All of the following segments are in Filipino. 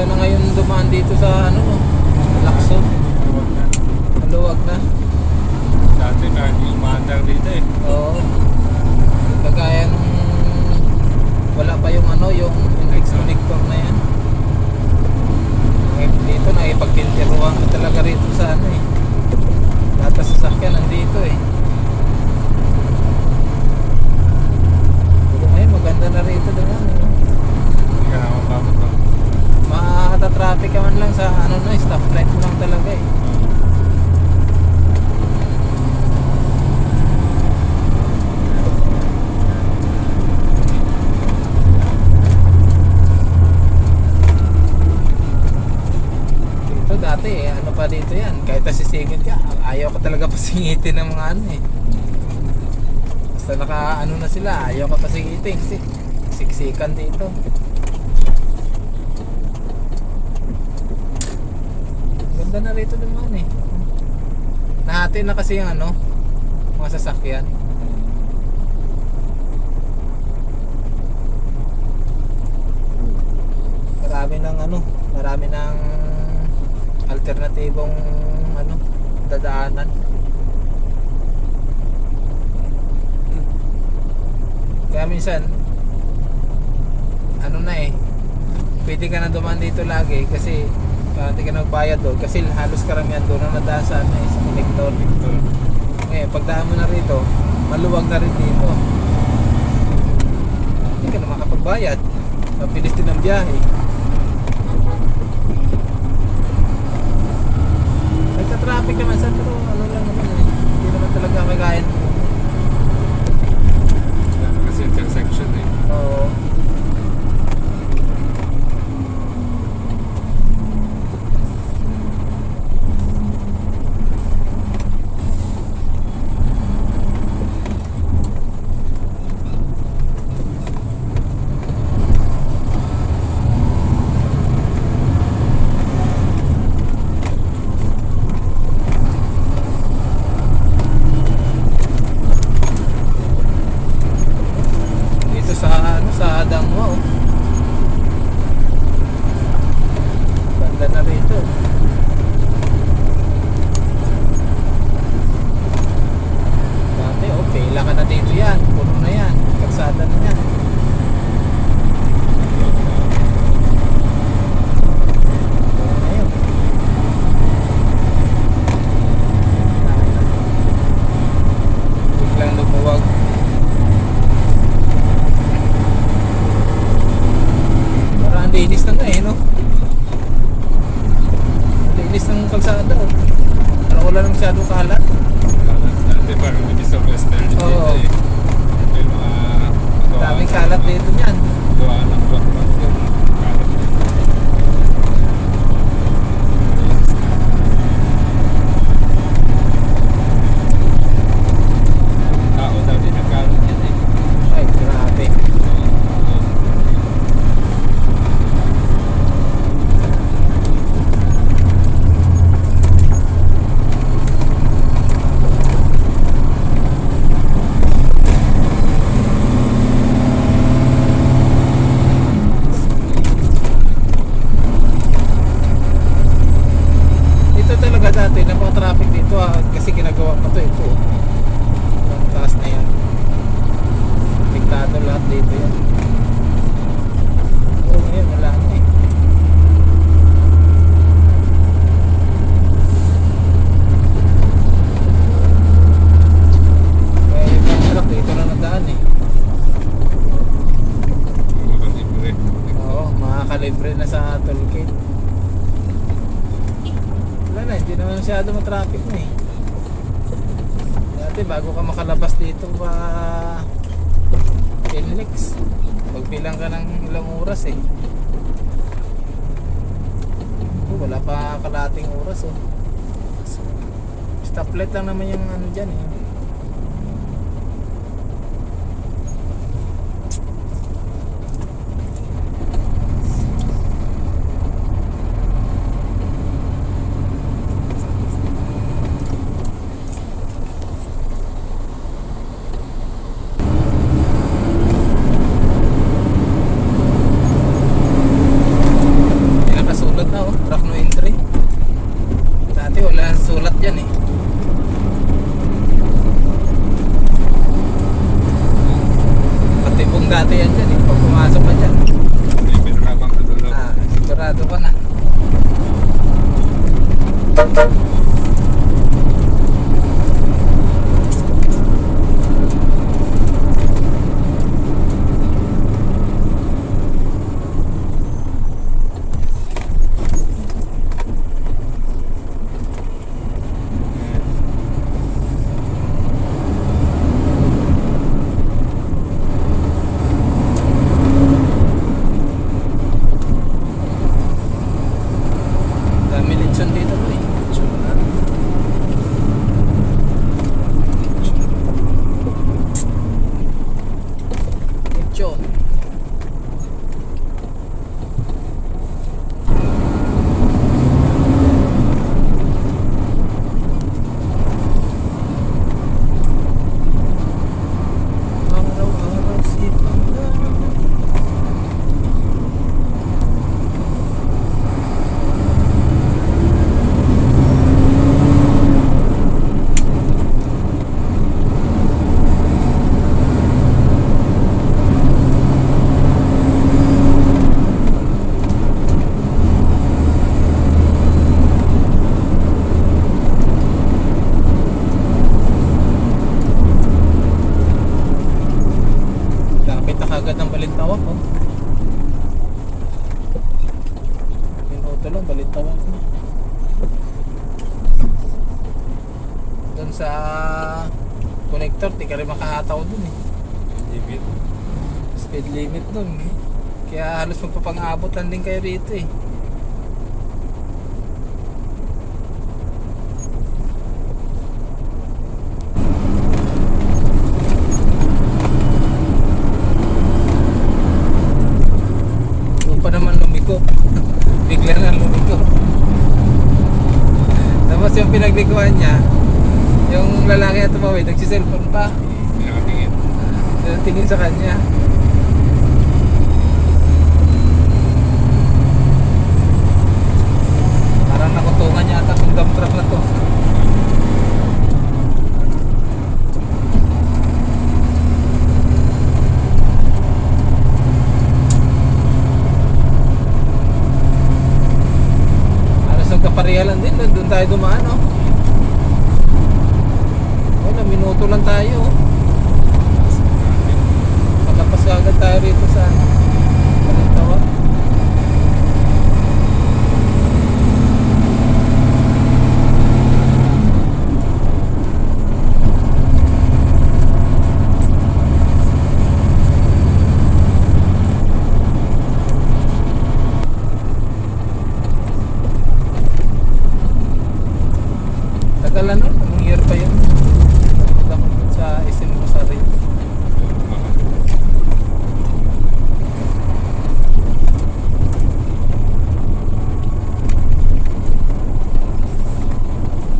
Maganda na ngayon dumaan dito sa ano, Lacson. Maluwag na. Maluwag na. Dati kahit yung maandar dito eh. Oo. Kagaya nung wala pa yung ano, yung index connector na yan. Dito nakipagtintiruhan ko talaga rito sa ano eh. Lahat ng sasakyan nandito eh. Pero ngayon maganda na rito naman eh. Hindi ka naman bababa. Makakata-traffic ka man lang sa ano na, stoplight mo lang talaga eh. Dito dati eh, ano pa dito yan, kahit nasisingit ka, ayaw ko talaga pasingitin ng mga ano eh. Basta naka ano na sila, ayaw ka pasingitin kasi siksikan dito. Ganda na rito naman eh. Nahati na kasi yung ano, mga sasakyan. Marami ng ano, marami ng alternatibong ano, dadaanan. Kaya minsan ano na eh, pwede ka na dumaan dito lagi kasi hindi ka nagbayad doon kasi halos karamihan doon ang nadaan sa ano eh, sa connector. Ngayon pagdaan mo na rito, maluwag na rin dito, hindi ka na makapagbayad, mabilis din ang biyahe. Nagka-traffic naman sa pero ano lang naman eh, hindi naman talaga kagaya. Kasi intersection eh. Oo. Sa Dangwa oh. Banda na rito. Dati okay lang ka na dito yan, puno na yan, kalsada na yan. Puno na yun. Biglang lumuwag. Linis na nga eh, no? Linis ng kalsada, oh. Parang wala nang masyadong kalat. Dati parang bilis ng western dito Oo. eh. May mga Daming kalat dito niyan. gawa ng block-block yung kalat. Tao daw din ang kalat yan eh. Ay, grabe. Dati napaka-traffic dito kasi ginagawa pa to ito. Ang taas na yan. Piktado lahat dito yan. Oo, ngayon wala na eh. Kaya yung mga truck dito na nadaan eh. Makalibre. Oo, makakalibre na sa tollgate. Wala na, hindi naman masyado matraffic na eh. Dati bago ka makalabas dito pa NLEX, magbilang ka ng ilang oras eh. Wala pa kalating oras oh. Stoplight lang naman yung ano dyan eh. lang, balitawan ko. Doon sa connector, di ka rin makahataw dun eh. Limit. Speed limit dun eh. Kaya halos magpapang-abutan din kayo rito eh. Doon pa naman lumiko. Bigla na lumiko. Tapos yung pinaglikuan niya, yung lalaki na tumawid, nagsiselfone pa. Nakatingin. Tingin sa kanya. Parang nakutungan niya ata kung dump truck na to. Alas ng kaparihalan din, doon tayo dumaan, no? Wala, minuto lang tayo. Pagkapas agad tayo rito sa Balintawak. Tagalan nun, anong year pa yun? Sa SM Rosario.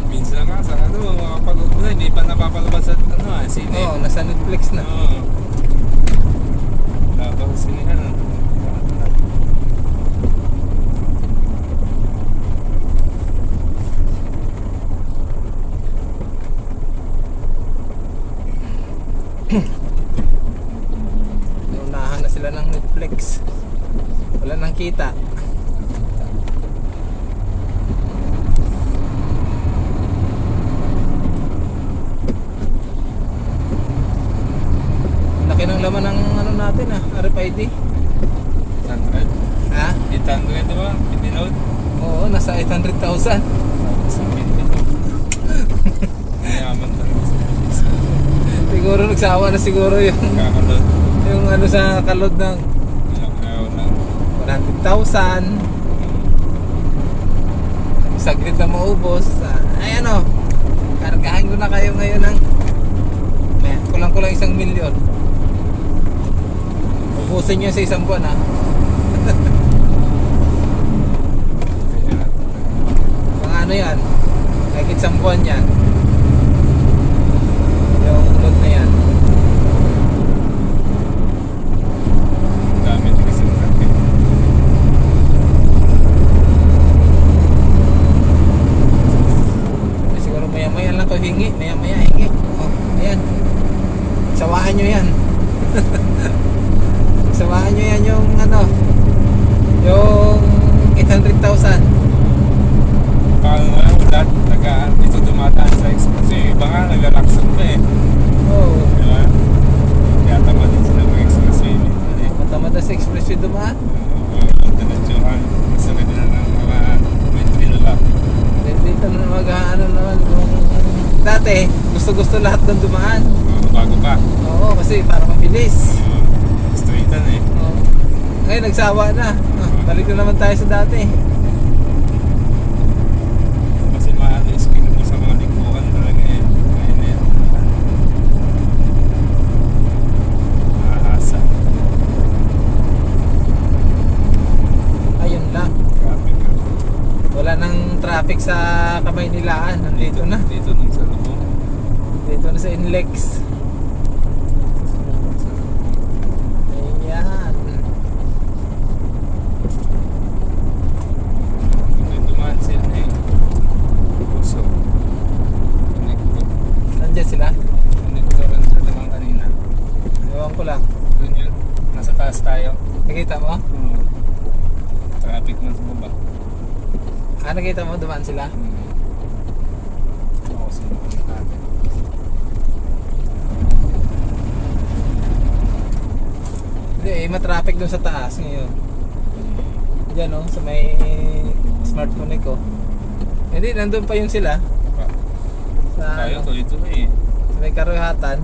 Minsan nga sa ano, makapanood mo na, hindi pa napapalabas sa ano sine. Oo, nasa Netflix na. Oo. Dapat sa sine na. Naunahan na sila ng Netflix. Wala nang kita. Laki ng laman ng ano natin RFID. 800. Ha? 800 ito ba? Pininood? Oo, nasa 800,000. Sa pininood. Mayaman talaga sa Siguro nagsawa na siguro kakaload. yung ano sa kalod ng Ayaw na. 100,000. Saglit na maubos. Ay ano, kargahan ko na kayo ngayon ng kulang-kulang 1 milyon. Ubusin nyo sa isang buwan Mga ano yan, like 1 buwan yan. Yung load na yan. Gamit kasi ng traffic. Siguro maya-maya lang to hingi. Maya-maya hingi. Oh, ayan. Sawahan nyo yan. Sawahan nyo yan yung ano, yung 800,000. Parang lahat dito dumataan sa express. Iba nga nag-relaxan pa eh. Oo. Diba? Kaya tama din sila mag-expressway minsan eh. Matamad na sa expressway dumaan. Diretsuhan. Gusto rin nila ng mga entry nila. Dito na ano naman. Dati, gusto-gusto lahat ng dumaan. Bago pa. Oo, kasi para mabilis. Straightan eh. Oo. Ngayon, nagsawa na. Balik na naman tayo sa dati. Kasi maano yung speed mo sa mga lingkuhan talaga eh. Ngayon eh. Nakahasa. Ayun lang. Traffic ka. Wala nang traffic sa Kamaynilaan. Nandito na. Dito nung sa loob. Dito na sa Inlex. Ayan. Ito dumaan sila eh. Puso. Connector. Nandiyan sila. Connector ang sa damang kanina. Ewan ko lang. Doon yun. Nasa taas tayo. Nakita mo? Traffic man sa baba. Nakita mo? Dumaan sila. Ako sinukunan natin. Hindi matraffic doon sa taas ngayon. Diyan sa may Smart Connect ko. Hindi, nandun pa yun sila. Sa, Tayo, tuloy-tuloy eh. sa may karuhatan.